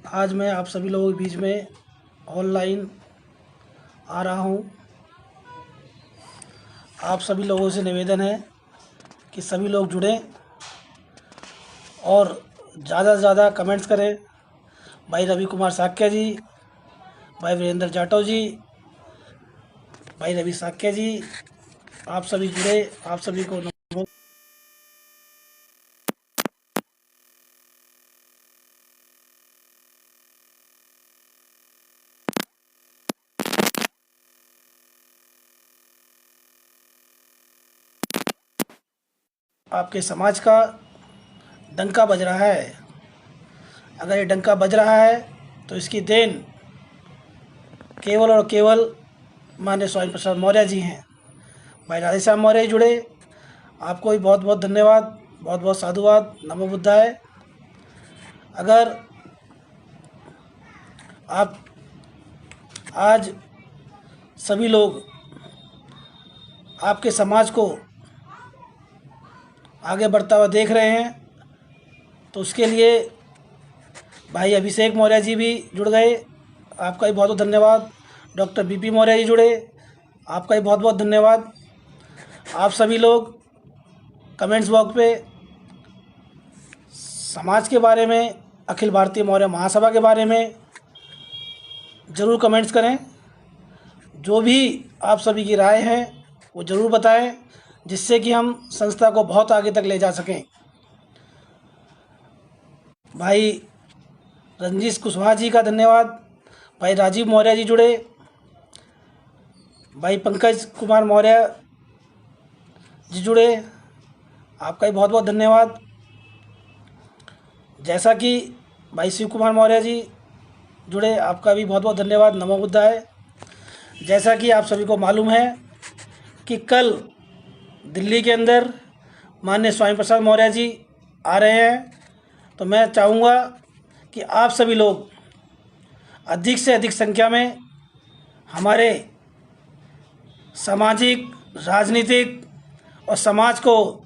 आज मैं आप सभी लोगों के बीच में ऑनलाइन आ रहा हूं। आप सभी लोगों से निवेदन है कि सभी लोग जुड़ें और ज़्यादा से ज़्यादा कमेंट्स करें। भाई रवि कुमार साक्या जी, भाई वीरेंद्र जाटव जी, भाई रवि साक्या जी, आप सभी जुड़े। आप सभी को नमो। आपके समाज का डंका बज रहा है। अगर ये डंका बज रहा है तो इसकी देन केवल और केवल माननीय स्वामी प्रसाद मौर्य जी हैं। भाई राधेश्याम मौर्य जी जुड़े। आपको भी बहुत बहुत धन्यवाद, बहुत बहुत साधुवाद, नमो बुद्धाय। अगर आप आज सभी लोग आपके समाज को आगे बढ़ता हुआ देख रहे हैं तो उसके लिए भाई अभिषेक मौर्य जी भी जुड़ गए। आपका भी बहुत बहुत धन्यवाद। डॉक्टर बीपी मौर्य जी जुड़े। आपका भी बहुत बहुत धन्यवाद। आप सभी लोग कमेंट्स बॉक्स पे समाज के बारे में, अखिल भारतीय मौर्य महासभा के बारे में ज़रूर कमेंट्स करें। जो भी आप सभी की राय है वो ज़रूर बताएं, जिससे कि हम संस्था को बहुत आगे तक ले जा सकें। भाई रंजीश कुशवाहा जी का धन्यवाद। भाई राजीव मौर्य जी जुड़े। भाई पंकज कुमार मौर्य जी जुड़े। आपका भी बहुत बहुत धन्यवाद। जैसा कि भाई शिव कुमार मौर्य जी जुड़े, आपका भी बहुत बहुत धन्यवाद, नमो बुद्धाय। जैसा कि आप सभी को मालूम है कि कल दिल्ली के अंदर माननीय स्वामी प्रसाद मौर्य जी आ रहे हैं, तो मैं चाहूँगा कि आप सभी लोग अधिक से अधिक संख्या में हमारे सामाजिक, राजनीतिक और समाज को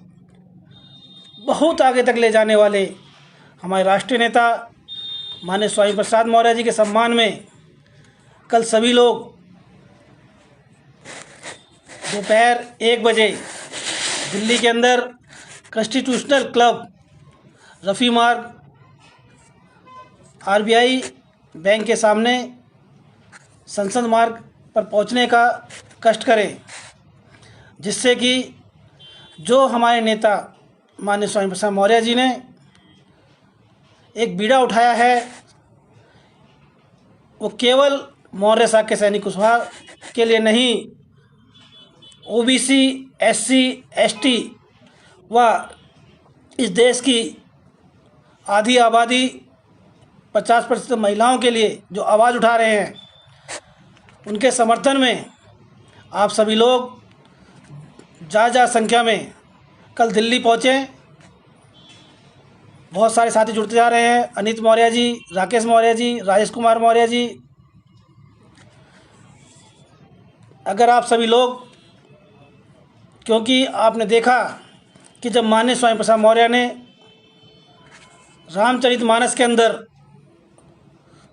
बहुत आगे तक ले जाने वाले हमारे राष्ट्रीय नेता माननीय स्वामी प्रसाद मौर्य जी के सम्मान में कल सभी लोग दोपहर 1 बजे दिल्ली के अंदर कॉन्स्टिट्यूशनल क्लब, रफ़ी मार्ग, आरबीआई बैंक के सामने संसद मार्ग पर पहुंचने का कष्ट करें, जिससे कि जो हमारे नेता माननीय स्वामी प्रसाद मौर्य जी ने एक बीड़ा उठाया है, वो केवल मौर्य साक्य सैनिक कुशवाहा के लिए नहीं, ओबीसी, एससी, एसटी व इस देश की आधी आबादी 50% महिलाओं के लिए जो आवाज़ उठा रहे हैं, उनके समर्थन में आप सभी लोग ज़्यादा संख्या में कल दिल्ली पहुँचें। बहुत सारे साथी जुड़ते जा रहे हैं। अनित मौर्य जी, राकेश मौर्य जी, राजेश कुमार मौर्य जी। अगर आप सभी लोग, क्योंकि आपने देखा कि जब माननीय स्वामी प्रसाद मौर्य ने रामचरितमानस के अंदर,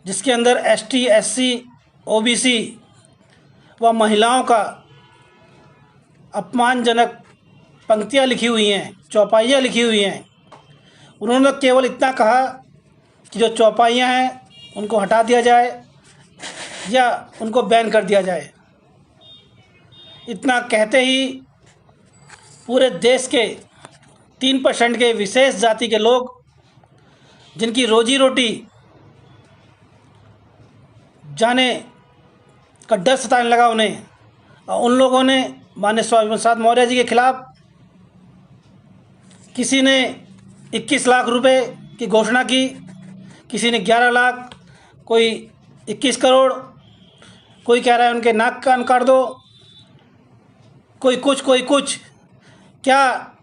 जिसके अंदर एसटी, एससी, ओबीसी व महिलाओं का अपमानजनक पंक्तियाँ लिखी हुई हैं, चौपाइयाँ लिखी हुई हैं, उन्होंने केवल इतना कहा कि जो चौपाइयाँ हैं उनको हटा दिया जाए या उनको बैन कर दिया जाए। इतना कहते ही पूरे देश के 3% के विशेष जाति के लोग, जिनकी रोजी रोटी जाने का डर सताने लगा उन्हें, और उन लोगों ने माननीय स्वामी प्रसाद मौर्य जी के खिलाफ, किसी ने 21 लाख रुपए की घोषणा की, किसी ने 11 लाख, कोई 21 करोड़, कोई कह रहा है उनके नाक कान काट दो, कोई कुछ कोई कुछ। क्या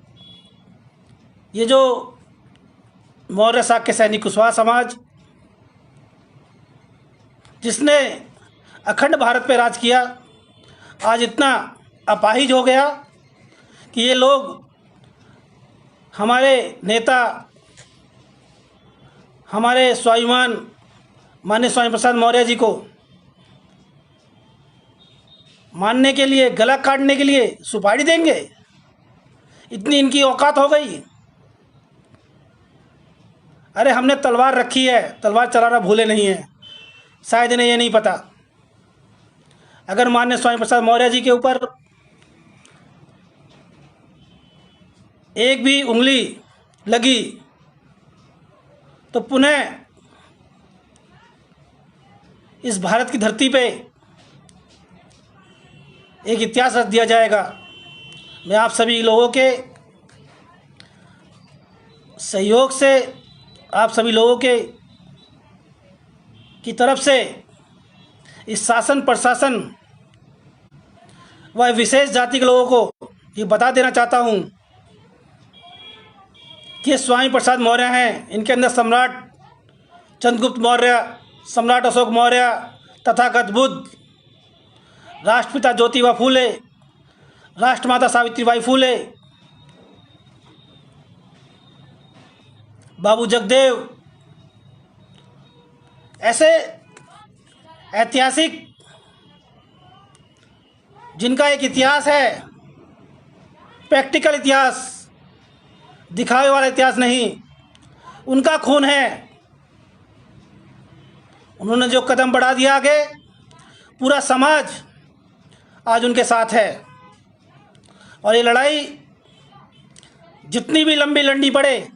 ये जो मौर्य साक्य सैनिक कुशवाहा समाज, जिसने अखंड भारत पे राज किया, आज इतना अपाहिज हो गया कि ये लोग हमारे नेता, हमारे स्वाभिमान माननीय स्वामी प्रसाद मौर्य जी को मानने के लिए, गला काटने के लिए सुपारी देंगे? इतनी इनकी औकात हो गई? अरे हमने तलवार रखी है, तलवार चलाना भूले नहीं है, शायद इन्हें ये नहीं पता। अगर माननीय स्वामी प्रसाद मौर्य जी के ऊपर एक भी उंगली लगी तो पुनः इस भारत की धरती पे एक इतिहास रच दिया जाएगा। मैं आप सभी लोगों के सहयोग से, आप सभी लोगों के की तरफ से इस शासन प्रशासन व विशेष जाति के लोगों को ये बता देना चाहता हूँ कि स्वामी प्रसाद मौर्य हैं, इनके अंदर सम्राट चंद्रगुप्त मौर्य, सम्राट अशोक मौर्य, तथागत बुद्ध, राष्ट्रपिता ज्योतिबा फूले, राष्ट्रमाता सावित्रीबाई फूले, बाबू जगदेव, ऐसे ऐतिहासिक जिनका एक इतिहास है, प्रैक्टिकल इतिहास, दिखावे वाला इतिहास नहीं, उनका खून है। उन्होंने जो कदम बढ़ा दिया आगे, पूरा समाज आज उनके साथ है। और ये लड़ाई जितनी भी लंबी लड़नी पड़े,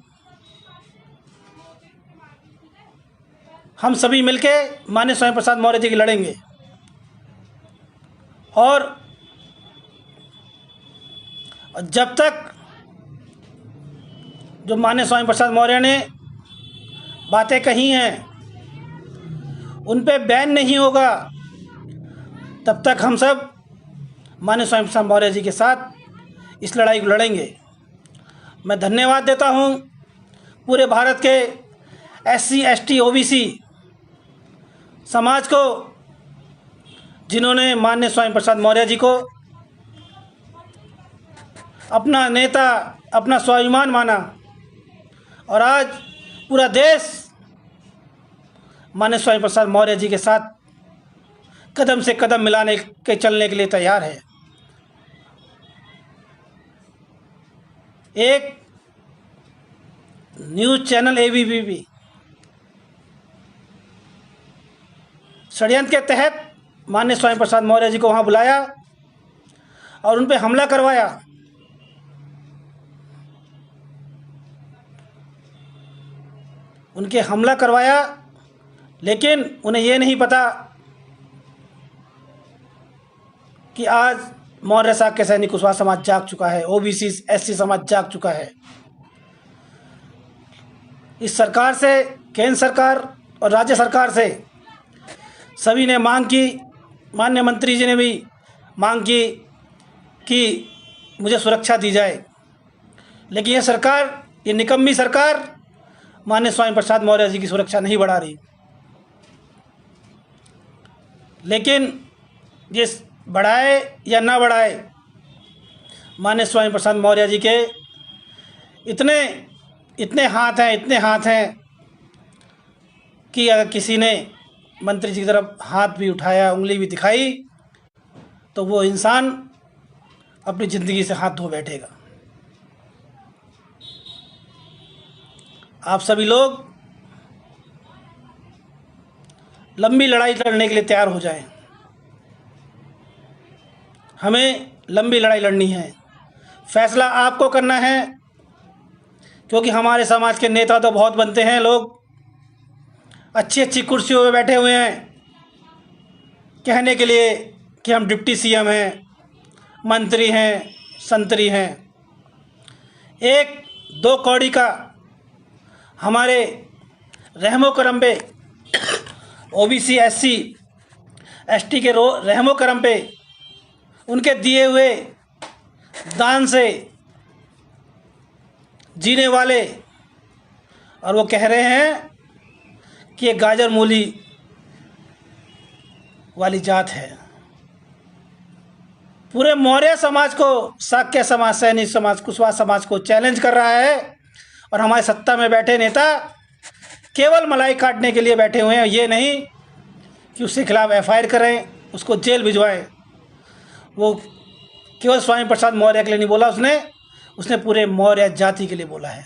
हम सभी मिलके माननीय स्वामी प्रसाद मौर्य जी की लड़ेंगे। और जब तक जो माननीय स्वामी प्रसाद मौर्य ने बातें कही हैं उन पे बैन नहीं होगा, तब तक हम सब माननीय स्वामी प्रसाद मौर्य जी के साथ इस लड़ाई को लड़ेंगे। मैं धन्यवाद देता हूँ पूरे भारत के SC ST OBC समाज को, जिन्होंने माननीय स्वामी प्रसाद मौर्य जी को अपना नेता, अपना स्वाभिमान माना। और आज पूरा देश माननीय स्वामी प्रसाद मौर्य जी के साथ कदम से कदम मिलाने के चलने के लिए तैयार है। एक न्यूज़ चैनल ABP षड्यंत्र के तहत माननीय स्वामी प्रसाद मौर्य जी को वहाँ बुलाया और उन पे हमला करवाया। उनके हमला करवाया, लेकिन उन्हें ये नहीं पता कि आज मौर्य साहब के सैनिक कुशवाहा समाज जाग चुका है, OBC SC समाज जाग चुका है। इस सरकार से, केंद्र सरकार और राज्य सरकार से सभी ने मांग की, माननीय मंत्री जी ने भी मांग की कि मुझे सुरक्षा दी जाए, लेकिन ये सरकार, ये निकम्मी सरकार माननीय स्वामी प्रसाद मौर्य जी की सुरक्षा नहीं बढ़ा रही। लेकिन ये बढ़ाए या ना बढ़ाए, माननीय स्वामी प्रसाद मौर्य जी के इतने हाथ हैं कि अगर किसी ने मंत्री जी की तरफ हाथ भी उठाया, उंगली भी दिखाई, तो वो इंसान अपनी ज़िंदगी से हाथ धो बैठेगा। आप सभी लोग लंबी लड़ाई लड़ने के लिए तैयार हो जाएं। हमें लंबी लड़ाई लड़नी है, फैसला आपको करना है, क्योंकि हमारे समाज के नेता तो बहुत बनते हैं, लोग अच्छी अच्छी कुर्सियों पे बैठे हुए हैं कहने के लिए कि हम डिप्टी CM हैं, मंत्री हैं, संतरी हैं। एक दो कौड़ी का हमारे रहमो करम पे, OBC SC ST के रहमो करम पे, उनके दिए हुए दान से जीने वाले, और वो कह रहे हैं कि ये गाजर मूली वाली जात है। पूरे मौर्य समाज को, शाक्य समाज, सैनिक समाज, कुशवाहा समाज को चैलेंज कर रहा है। और हमारे सत्ता में बैठे नेता केवल मलाई काटने के लिए बैठे हुए हैं, ये नहीं कि उसके खिलाफ एफआईआर करें, उसको जेल भिजवाएं। वो केवल स्वामी प्रसाद मौर्य के लिए नहीं बोला, उसने पूरे मौर्य जाति के लिए बोला है।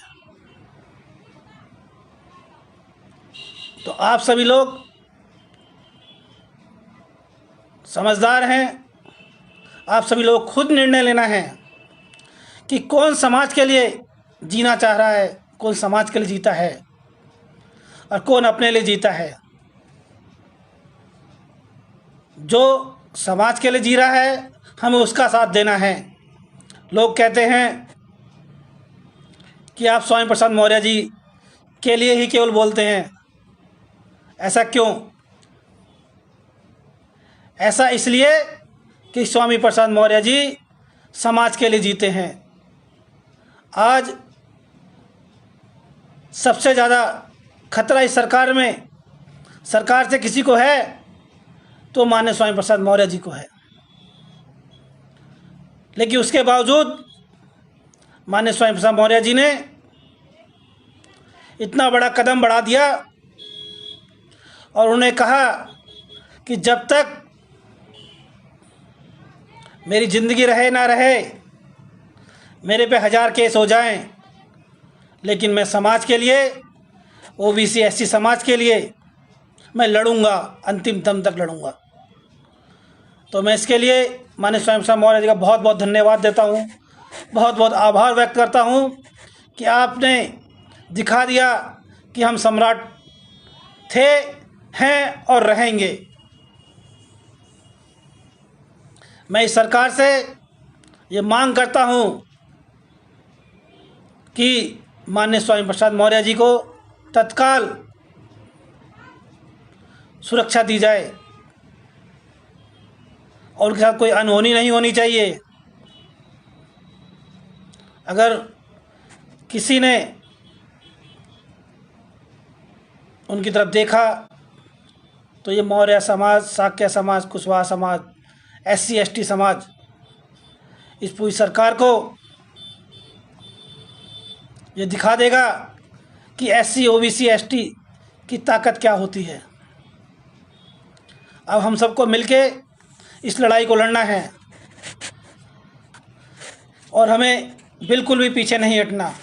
तो आप सभी लोग समझदार हैं, आप सभी लोग खुद निर्णय लेना है कि कौन समाज के लिए जीना चाह रहा है, कौन समाज के लिए जीता है और कौन अपने लिए जीता है। जो समाज के लिए जी रहा है हमें उसका साथ देना है। लोग कहते हैं कि आप स्वामी प्रसाद मौर्य जी के लिए ही केवल बोलते हैं, ऐसा क्यों? ऐसा इसलिए कि स्वामी प्रसाद मौर्य जी समाज के लिए जीते हैं। आज सबसे ज़्यादा खतरा इस सरकार से किसी को है तो माननीय स्वामी प्रसाद मौर्य जी को है। लेकिन उसके बावजूद माननीय स्वामी प्रसाद मौर्य जी ने इतना बड़ा कदम बढ़ा दिया और उन्होंने कहा कि जब तक मेरी ज़िंदगी रहे ना रहे, मेरे पे 1000 केस हो जाएं, लेकिन मैं समाज के लिए, ओबीसी एससी समाज के लिए मैं लड़ूंगा, अंतिम दम तक लड़ूंगा। तो मैं इसके लिए माननीय स्वामी प्रसाद मौर्य जी का बहुत बहुत धन्यवाद देता हूँ, बहुत बहुत आभार व्यक्त करता हूँ कि आपने दिखा दिया कि हम सम्राट थे, हैं और रहेंगे। मैं इस सरकार से ये मांग करता हूँ कि माननीय स्वामी प्रसाद मौर्य जी को तत्काल सुरक्षा दी जाए और उनके साथ कोई अनहोनी नहीं होनी चाहिए। अगर किसी ने उनकी तरफ देखा तो ये मौर्य समाज, शाक्य समाज, कुशवाहा समाज, एससी एसटी समाज इस पूरी सरकार को ये दिखा देगा कि एससी ओबीसी एसटी की ताकत क्या होती है। अब हम सबको मिलके इस लड़ाई को लड़ना है और हमें बिल्कुल भी पीछे नहीं हटना।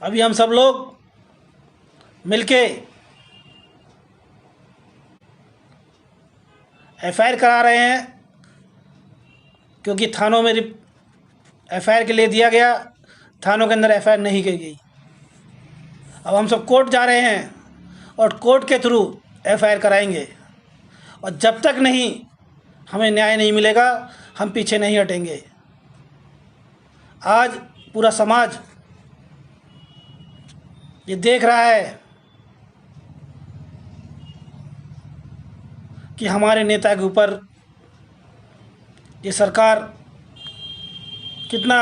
अभी हम सब लोग मिलके एफआईआर करा रहे हैं, क्योंकि थानों में एफआईआर के लिए दिया गया, थानों के अंदर एफआईआर नहीं की गई। अब हम सब कोर्ट जा रहे हैं और कोर्ट के थ्रू एफआईआर कराएंगे और जब तक नहीं हमें न्याय नहीं मिलेगा हम पीछे नहीं हटेंगे। आज पूरा समाज ये देख रहा है कि हमारे नेता के ऊपर ये सरकार कितना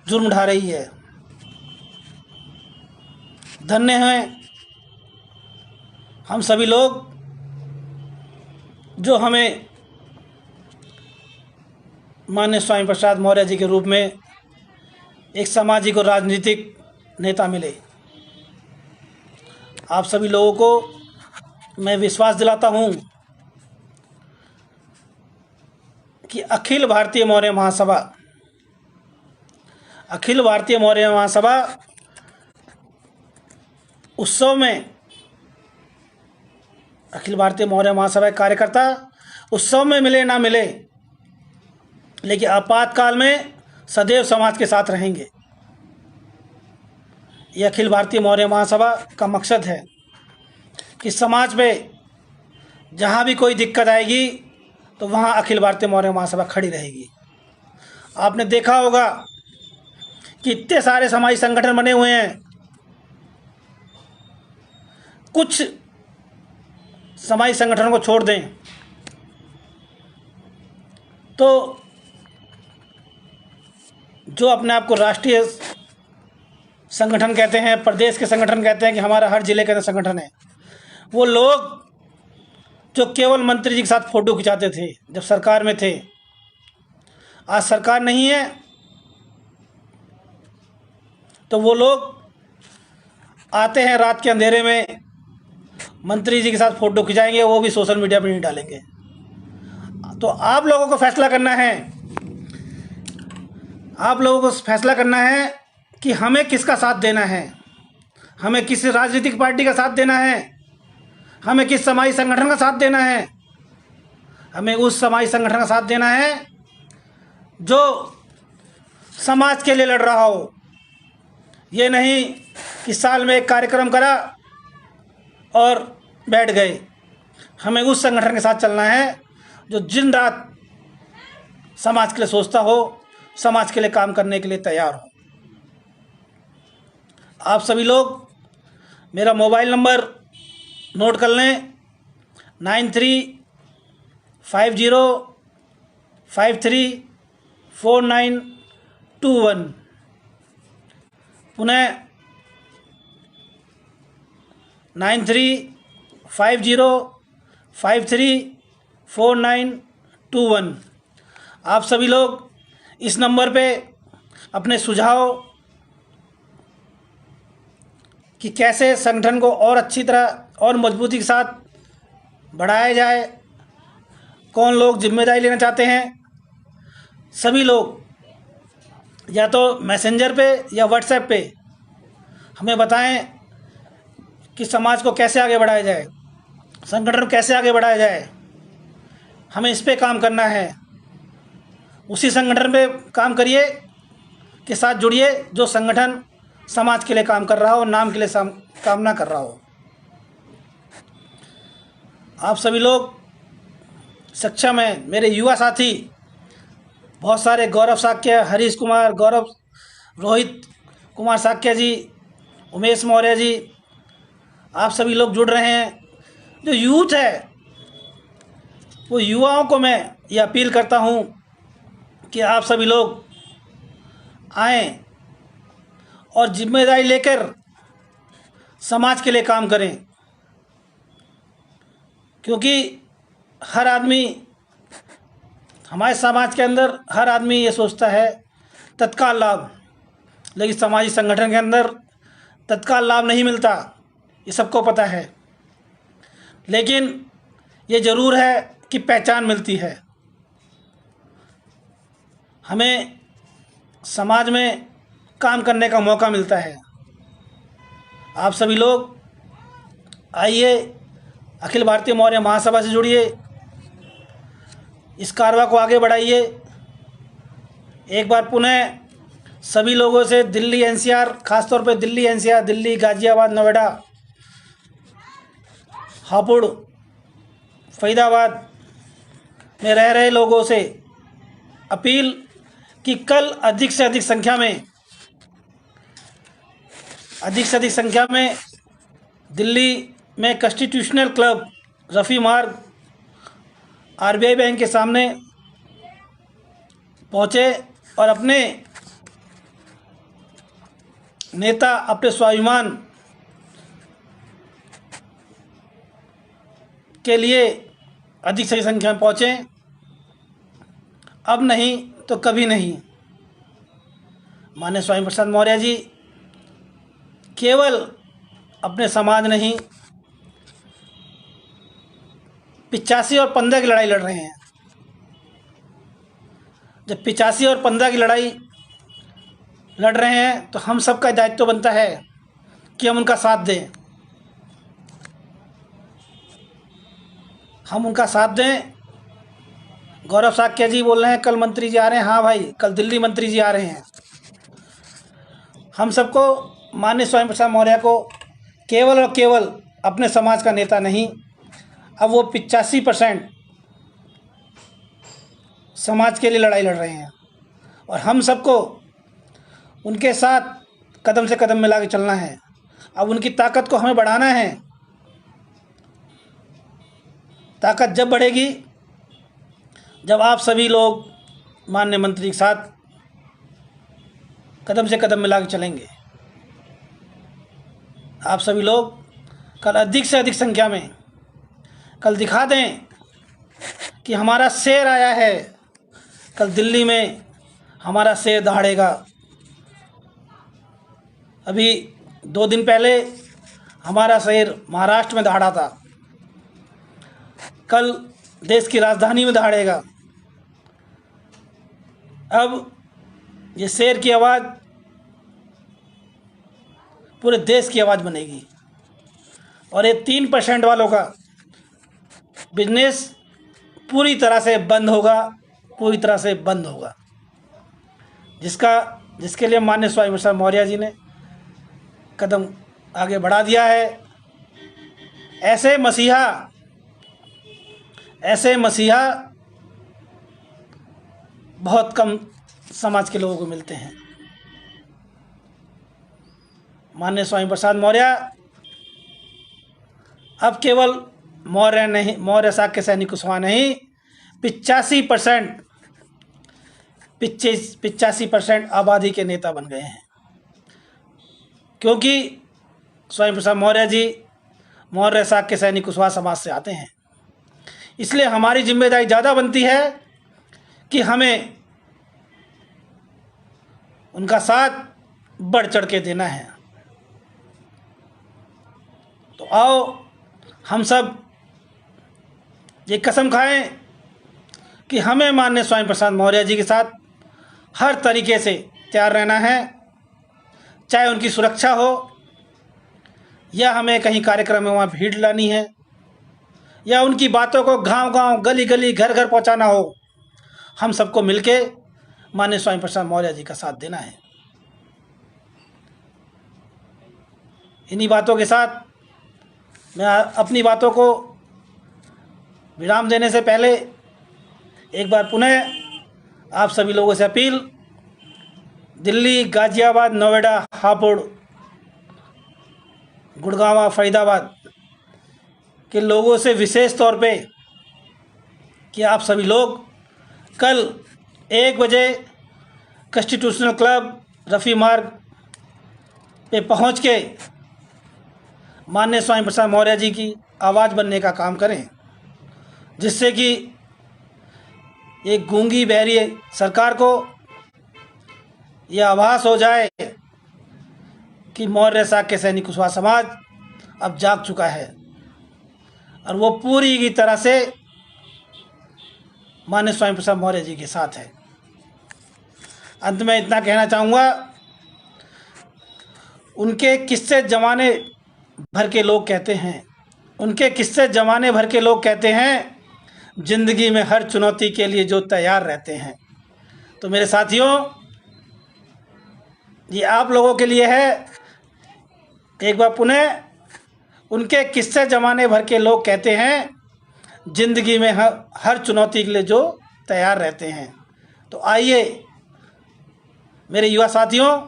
जुर्म ढा रही है। धन्य हैं हम सभी लोग जो हमें माननीय स्वामी प्रसाद मौर्य जी के रूप में एक सामाजिक और राजनीतिक नेता मिले। आप सभी लोगों को मैं विश्वास दिलाता हूं कि अखिल भारतीय मौर्य महासभा उत्सव में, अखिल भारतीय मौर्य महासभा कार्यकर्ता उत्सव में मिले ना मिले, लेकिन आपातकाल में सदैव समाज के साथ रहेंगे। ये अखिल भारतीय मौर्य महासभा का मकसद है कि समाज में जहाँ भी कोई दिक्कत आएगी तो वहाँ अखिल भारतीय मौर्य महासभा खड़ी रहेगी। आपने देखा होगा कि इतने सारे समाजी संगठन बने हुए हैं, कुछ समाजी संगठनों को छोड़ दें तो जो अपने आप को राष्ट्रीय संगठन कहते हैं, प्रदेश के संगठन कहते हैं कि हमारा हर जिले के अंदर संगठन है, वो लोग जो केवल मंत्री जी के साथ फ़ोटो खिंचाते थे जब सरकार में थे, आज सरकार नहीं है तो वो लोग आते हैं रात के अंधेरे में, मंत्री जी के साथ फ़ोटो खिंचाएंगे, वो भी सोशल मीडिया पर नहीं डालेंगे। तो आप लोगों को फैसला करना है, आप लोगों को फैसला करना है कि हमें किसका साथ देना है, हमें किस राजनीतिक पार्टी का साथ देना है, हमें किस समाजी संगठन का साथ देना है। हमें उस समाजी संगठन का साथ देना है जो समाज के लिए लड़ रहा हो। ये नहीं कि साल में एक कार्यक्रम करा और बैठ गए। हमें उस संगठन के साथ चलना है जो दिन रात समाज के लिए सोचता हो, समाज के लिए काम करने के लिए तैयार हो। आप सभी लोग मेरा मोबाइल नंबर नोट कर लें, 9350534921। पुनः 9350534921। आप सभी लोग इस नंबर पे अपने सुझाव कि कैसे संगठन को और अच्छी तरह और मजबूती के साथ बढ़ाया जाए, कौन लोग जिम्मेदारी लेना चाहते हैं, सभी लोग या तो मैसेंजर पे या व्हाट्सएप पे हमें बताएं कि समाज को कैसे आगे बढ़ाया जाए, संगठन को कैसे आगे बढ़ाया जाए। हमें इस पे काम करना है। उसी संगठन पे काम करिए के साथ जुड़िए जो संगठन समाज के लिए काम कर रहा हो, नाम के लिए काम ना कर रहा हो। आप सभी लोग सक्षम हैं। मेरे युवा साथी बहुत सारे, गौरव साक्य, हरीश कुमार, रोहित कुमार साक्य जी, उमेश मौर्य जी, आप सभी लोग जुड़ रहे हैं। जो यूथ है वो युवाओं को मैं ये अपील करता हूँ कि आप सभी लोग आएँ और जिम्मेदारी लेकर समाज के लिए काम करें, क्योंकि हर आदमी, हमारे समाज के अंदर हर आदमी ये सोचता है तत्काल लाभ, लेकिन समाजी संगठन के अंदर तत्काल लाभ नहीं मिलता, ये सबको पता है। लेकिन ये ज़रूर है कि पहचान मिलती है। हमें समाज में काम करने का मौका मिलता है। आप सभी लोग आइए, अखिल भारतीय मौर्य महासभा से जुड़िए, इस कारवा को आगे बढ़ाइए। एक बार पुनः सभी लोगों से दिल्ली एनसीआर, खासतौर पे दिल्ली एनसीआर, दिल्ली, गाजियाबाद, नोएडा, हापुड़, फरीदाबाद में रह रहे लोगों से अपील कि कल अधिक से अधिक संख्या में दिल्ली में कॉन्स्टिट्यूशनल क्लब, रफ़ी मार्ग, आरबीआई बैंक के सामने पहुँचे और अपने नेता, अपने स्वाभिमान के लिए अधिक से अधिक संख्या में पहुँचें। अब नहीं तो कभी नहीं। माननीय स्वामी प्रसाद मौर्य जी केवल अपने समाज नहीं, 85 और 15 की लड़ाई लड़ रहे हैं। जब 85 और 15 की लड़ाई लड़ रहे हैं तो हम सबका दायित्व बनता है कि हम उनका साथ दें, हम उनका साथ दें। गौरव साक्य जी बोल रहे हैं कल मंत्री जी आ रहे हैं। हाँ भाई, कल दिल्ली मंत्री जी आ रहे हैं। हम सबको माननीय स्वामी प्रसाद मौर्य को केवल और केवल अपने समाज का नेता नहीं, अब वो 85% समाज के लिए लड़ाई लड़ रहे हैं और हम सबको उनके साथ कदम से कदम मिला के चलना है। अब उनकी ताकत को हमें बढ़ाना है। ताकत जब बढ़ेगी जब आप सभी लोग माननीय मंत्री के साथ कदम से कदम मिला के चलेंगे। आप सभी लोग कल अधिक से अधिक संख्या में कल दिखा दें कि हमारा शेर आया है। कल दिल्ली में हमारा शेर दहाड़ेगा। अभी 2 दिन पहले हमारा शहर महाराष्ट्र में दहाड़ा था, कल देश की राजधानी में दहाड़ेगा। अब ये शेर की आवाज़ पूरे देश की आवाज़ बनेगी और ये 3% वालों का बिजनेस पूरी तरह से बंद होगा, पूरी तरह से बंद होगा, जिसके लिए माननीय स्वामी प्रसाद मौर्य जी ने कदम आगे बढ़ा दिया है। ऐसे मसीहा बहुत कम समाज के लोगों को मिलते हैं। माननीय स्वामी प्रसाद मौर्य अब केवल मौर्य शाक्य सैनिक कुशवाहा नहीं, 85% आबादी के नेता बन गए हैं, क्योंकि स्वामी प्रसाद मौर्य जी मौर्य शाक्य सैनिक कुशवाहा समाज से आते हैं। इसलिए हमारी जिम्मेदारी ज़्यादा बनती है कि हमें उनका साथ बढ़ चढ़ के देना है। तो आओ हम सब ये कसम खाएं कि हमें माननीय स्वामी प्रसाद मौर्य जी के साथ हर तरीके से तैयार रहना है, चाहे उनकी सुरक्षा हो या हमें कहीं कार्यक्रम में वहाँ भीड़ लानी है या उनकी बातों को गांव-गांव, गली-गली, घर-घर पहुँचाना हो। हम सबको मिलके माननीय स्वामी प्रसाद मौर्य जी का साथ देना है। इन्हीं बातों के साथ मैं अपनी बातों को विराम देने से पहले एक बार पुनः आप सभी लोगों से अपील, दिल्ली, गाज़ियाबाद, नोएडा, हापुड़, गुड़गांव, फरीदाबाद के लोगों से विशेष तौर पे कि आप सभी लोग कल 1 बजे कॉन्स्टिट्यूशनल क्लब रफ़ी मार्ग पे पहुंच के माननीय स्वामी प्रसाद मौर्य जी की आवाज़ बनने का काम करें, जिससे कि एक गूंगी बहरी सरकार को यह आभास हो जाए कि मौर्य शाक्य सैनिक कुशवाहा समाज अब जाग चुका है और वो पूरी की तरह से माननीय स्वामी प्रसाद मौर्य जी के साथ है। अंत में इतना कहना चाहूँगा, उनके किस्से ज़माने भर के लोग कहते हैं, ज़िंदगी में हर चुनौती के लिए जो तैयार रहते हैं। तो मेरे साथियों, ये आप लोगों के लिए है। एक बार पुनः, उनके किस्से ज़माने भर के लोग कहते हैं, ज़िंदगी में हर चुनौती के लिए जो तैयार रहते हैं। तो आइए मेरे युवा साथियों,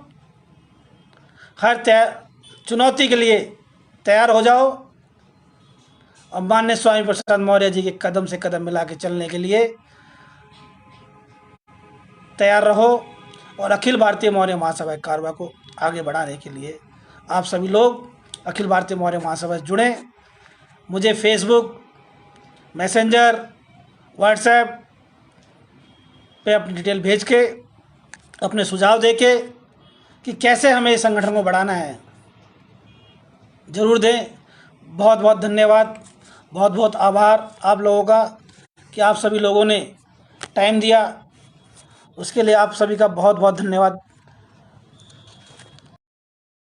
हर चुनौती के लिए तैयार हो जाओ और माननीय स्वामी प्रसाद मौर्य जी के कदम से कदम मिला के चलने के लिए तैयार रहो और अखिल भारतीय मौर्य महासभा कारवा को आगे बढ़ाने के लिए आप सभी लोग अखिल भारतीय मौर्य महासभा से जुड़ें। मुझे फेसबुक, मैसेंजर, व्हाट्सएप पे अपनी डिटेल भेज के अपने सुझाव दे के कि कैसे हमें इस संगठन को बढ़ाना है, ज़रूर दें। बहुत बहुत धन्यवाद, बहुत बहुत आभार आप लोगों का कि आप सभी लोगों ने टाइम दिया, उसके लिए आप सभी का बहुत बहुत धन्यवाद।